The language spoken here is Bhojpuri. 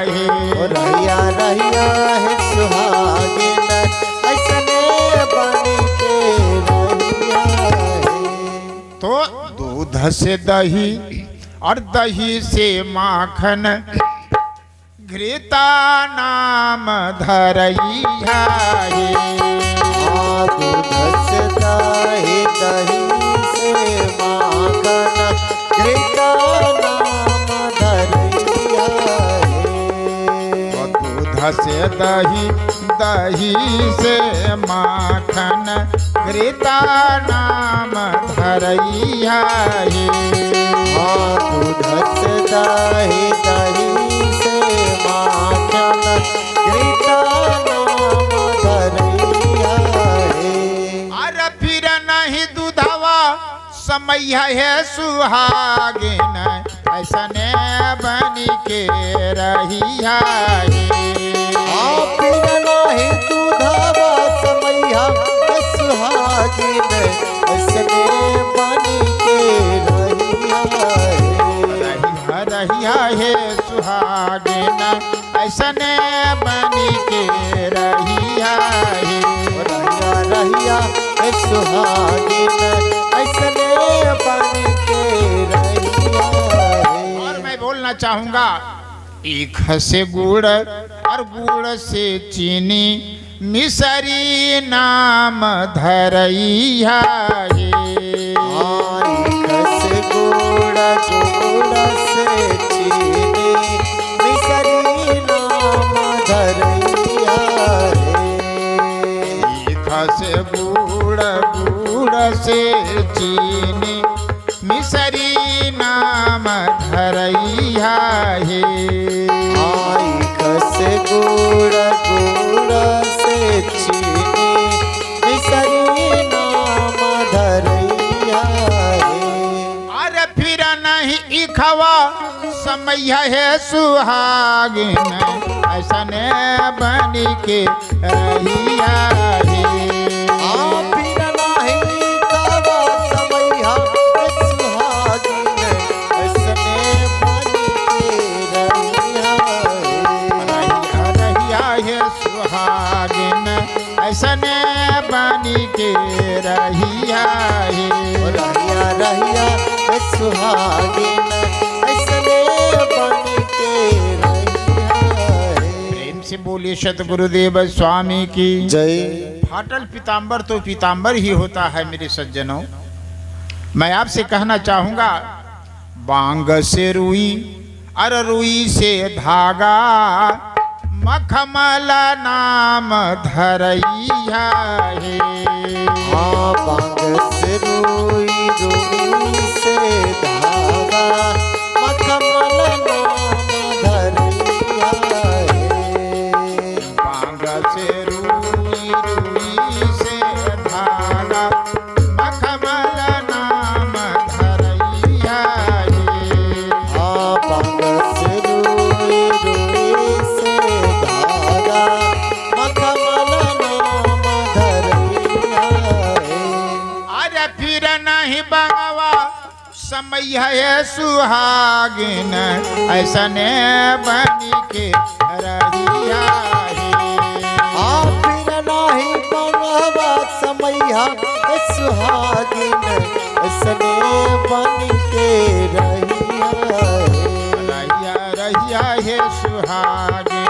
हे। रहिया रहिया है सुहागिन ऐसने बन के रहिया है। तो दूध से दही और दही से माखन घृता नाम धरैया हे। दूध से दही दही से माखन घृता नाम धरैया है। दूध से दही दही से माखन घृता नाम धरैया हे। दूध से दही दही से माखन घृता नाम धरैया है। अरे फिर नहीं दूधवा समय है सुहागिन ऐसने बनी के रहिया हे। फिर नहीं दूधवा समैया सुहागिन ऐसने बन के रहिया है। रहिया हे सुहागिन ऐसने बनी के रहिया हे। रहिया रहिया है सुहागिन ऐसने बन के रहिया है। और मैं बोलना चाहूंगा ईख से गुड़ और गुड़ से चीनी मिसरी नाम धरैया हे। से गुड़ गुड़ से चीनी मिसरी नाम धरैया है। ईख से गुड़ गुड़ से चीनी मिसरी नाम धरैया हे। से गुड़ गुड़ से चीनी मिसरी नाम धरैया है। अरे फिर नहीं इखवा समय है सुहागिन ऐसने बनी के रहिया हे। फिर नहीं कवा समैया सुहागिन ऐसने बन के रहिया है। रहिया हे सुहागिन ऐसने बनी के रहिया हे। रहिया रहिया है सुहागिन ऐसने बन के रहिया है। प्रेम से बोलिए सतगुरुदेव स्वामी की जय। फाटल पीताम्बर तो पीताम्बर ही होता है मेरे सज्जनों। मैं आपसे कहना चाहूंगा बांग से रुई और रुई से धागा मखमल नाम धरैया हे। बांग से रुई रुई से धागा मखमल नाम धरैया है। बांग से रुई रुई से धागा मखमल नाम धरैया हे। बांग से रुई रुई से धागा मखमल नाम धरैया है। अरे फिर नहीं बंगवा समय है सुहागिन ऐसने बनी के रहिया हे। फिर नहीं बंगवा समैया सुहागिन ऐसने बन के रहिया है। रहिया रहिया हे सुहागिन